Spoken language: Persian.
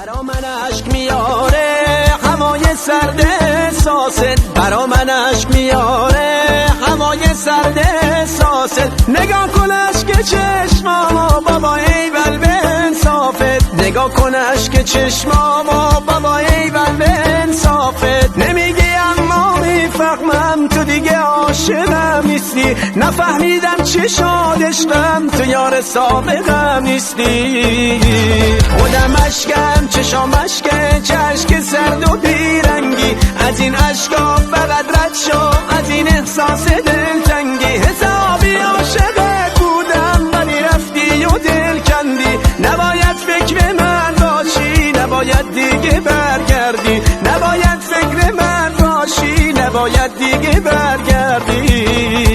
برا من اشک میاره هوای سرد ساست، برا من اشک میاره هوای سرد ساست. نگاه کن اشک چشمامو بابا ایول به انصافت، نگاه کن اشک چشمامو بابا ایول به انصافت. نمیگی اما میفهمم تو دیگه عاشقم نیستی، نفهمیدم چه شاد عشقم تو یار سابقم نیستی. خودم اشکم چشام اشکه، چه اشک سرد و بیرنگی، از این اشکا فقط رد شو، از این احساس دلتنگی. حسابی عاشقت بودم ولی رفتی و دل کندی، نباید فکر من باشی، نباید دیگه برگردی، نباید فکر من باشی، نباید دیگه برگردی.